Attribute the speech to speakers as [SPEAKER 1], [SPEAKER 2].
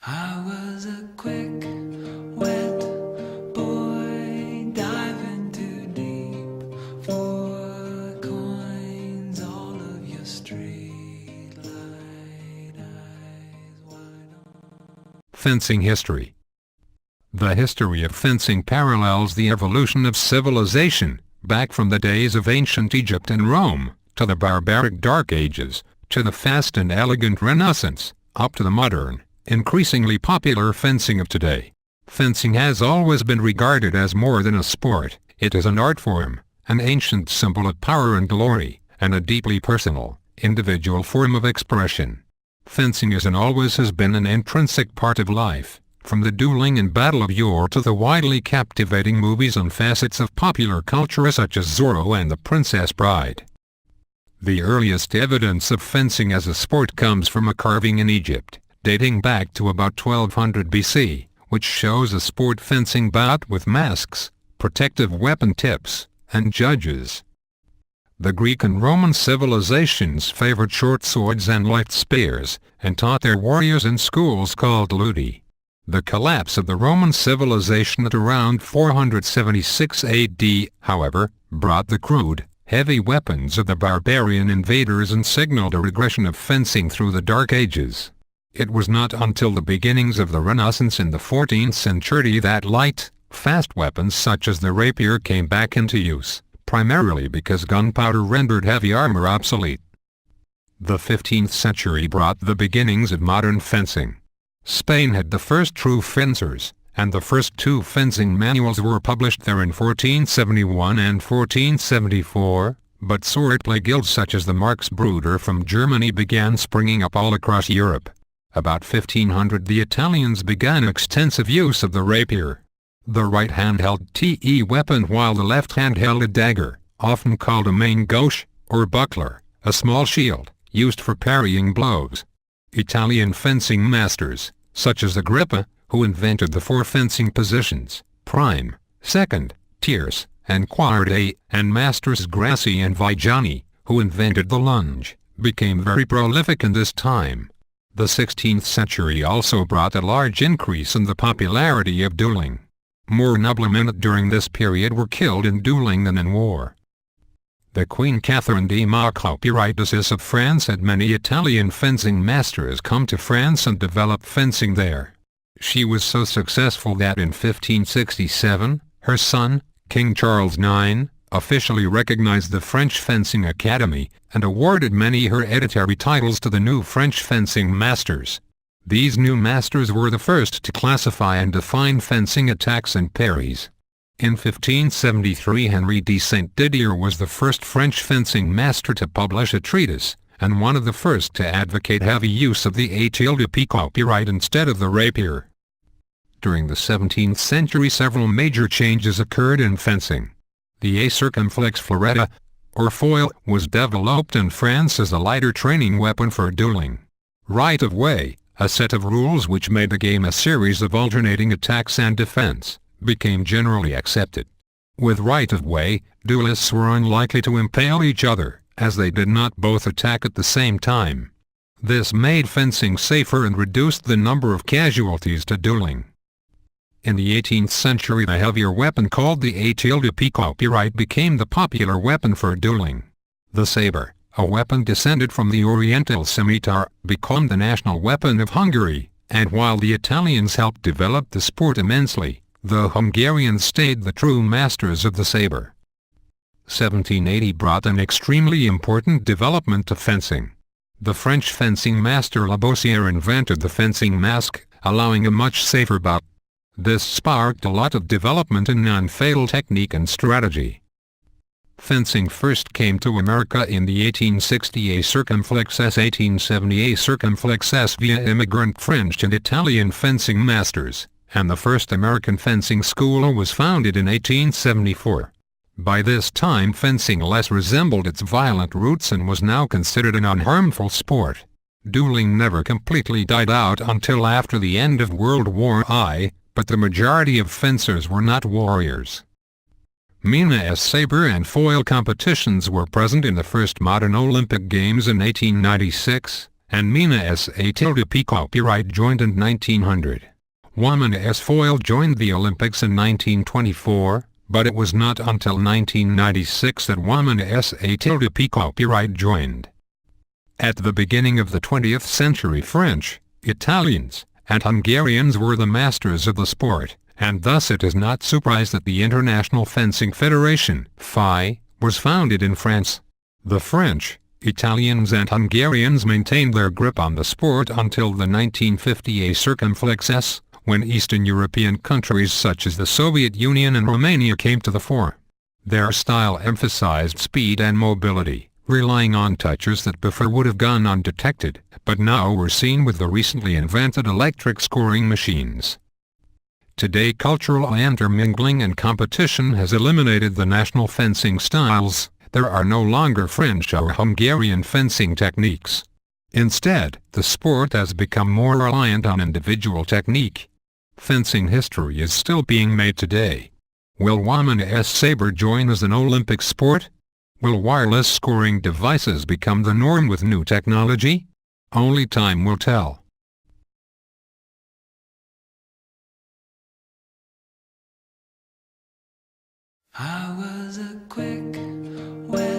[SPEAKER 1] I was a quick, wet boy diving too deep for coins. All of your street light eyes wide on.
[SPEAKER 2] Fencing history. The history of fencing parallels the evolution of civilization, back from the days of ancient Egypt and Rome, to the barbaric Dark Ages, to the fast and elegant Renaissance, up to the modern, increasingly popular fencing of today. Fencing has always been regarded as more than a sport. It is an art form, an ancient symbol of power and glory, and a deeply personal, individual form of expression. Fencing is and always has been an intrinsic part of life, from the dueling and battle of yore to the widely captivating movies and facets of popular culture such as Zorro and The Princess Bride. The earliest evidence of fencing as a sport comes from a carving in Egypt, dating back to about 1200 BC, which shows a sport fencing bout with masks, protective weapon tips, and judges. The Greek and Roman civilizations favored short swords and light spears, and taught their warriors in schools called ludi. The collapse of the Roman civilization at around 476 AD, however, brought the crude, heavy weapons of the barbarian invaders and signaled a regression of fencing through the Dark Ages. It was not until the beginnings of the Renaissance in the 14th century that light, fast weapons such as the rapier came back into use, primarily because gunpowder rendered heavy armor obsolete. The 15th century brought the beginnings of modern fencing. Spain had the first true fencers, and the first two fencing manuals were published there in 1471 and 1474, but swordplay guilds such as the Marxbrüder from Germany began springing up all across Europe. About 1500 the Italians began extensive use of the rapier. The right hand held te weapon while the left hand held a dagger, often called a main gauche, or buckler, a small shield, used for parrying blows. Italian fencing masters, such as Agrippa, who invented the four fencing positions, prime, second, tierce, and quarte, and masters Grassi and Viggiani, who invented the lunge, became very prolific in this time. The 16th century also brought a large increase in the popularity of dueling. More noblemen during this period were killed in dueling than in war. The Queen Catherine de' Medici of France had many Italian fencing masters come to France and develop fencing there. She was so successful that in 1567, her son, King Charles IX, officially recognized the French Fencing Academy, and awarded many hereditary titles to the new French fencing masters. These new masters were the first to classify and define fencing attacks and parries. In 1573 Henri de Saint-Didier was the first French fencing master to publish a treatise, and one of the first to advocate heavy use of the épée copyright instead of the rapier. During the 17th century several major changes occurred in fencing. The a circumflex floretta, or foil, was developed in France as a lighter training weapon for dueling. Right-of-way, a set of rules which made the game a series of alternating attacks and defense, became generally accepted. With right-of-way, duelists were unlikely to impale each other, as they did not both attack at the same time. This made fencing safer and reduced the number of casualties to dueling. In the 18th century the heavier weapon called the épée copyright became the popular weapon for dueling. The saber, a weapon descended from the Oriental scimitar, became the national weapon of Hungary, and while the Italians helped develop the sport immensely, the Hungarians stayed the true masters of the saber. 1780 brought an extremely important development to fencing. The French fencing master Labossière invented the fencing mask, allowing a much safer bout. This sparked a lot of development in non-fatal technique and strategy. Fencing first came to America in the 1860 circumflex s 1870 circumflex s via immigrant French and Italian fencing masters, and the first American fencing school was founded in 1874. By this time fencing less resembled its violent roots and was now considered an unharmful sport. Dueling never completely died out until after the end of World War I, but the majority of fencers were not warriors. Mina's saber and foil competitions were present in the first modern Olympic Games in 1896, and Mina S.A. P. Copyright joined in 1900. Woman S. Foyle joined the Olympics in 1924, but it was not until 1996 that Woman S.A. P. Copyright joined. At the beginning of the 20th century, French, Italians, and Hungarians were the masters of the sport, and thus it is not surprised that the International Fencing Federation (FI) was founded in France. The French, Italians and Hungarians maintained their grip on the sport until the 1950 circumflex, when Eastern European countries such as the Soviet Union and Romania came to the fore. Their style emphasized speed and mobility, relying on touches that before would have gone undetected, but now were seen with the recently invented electric scoring machines. Today, cultural intermingling and competition has eliminated the national fencing styles. There are no longer French or Hungarian fencing techniques. Instead, the sport has become more reliant on individual technique. Fencing history is still being made today. Will Woman S. Sabre join as an Olympic sport? Will wireless scoring devices become the norm with new technology? Only time will tell.
[SPEAKER 1] I was a quick, wet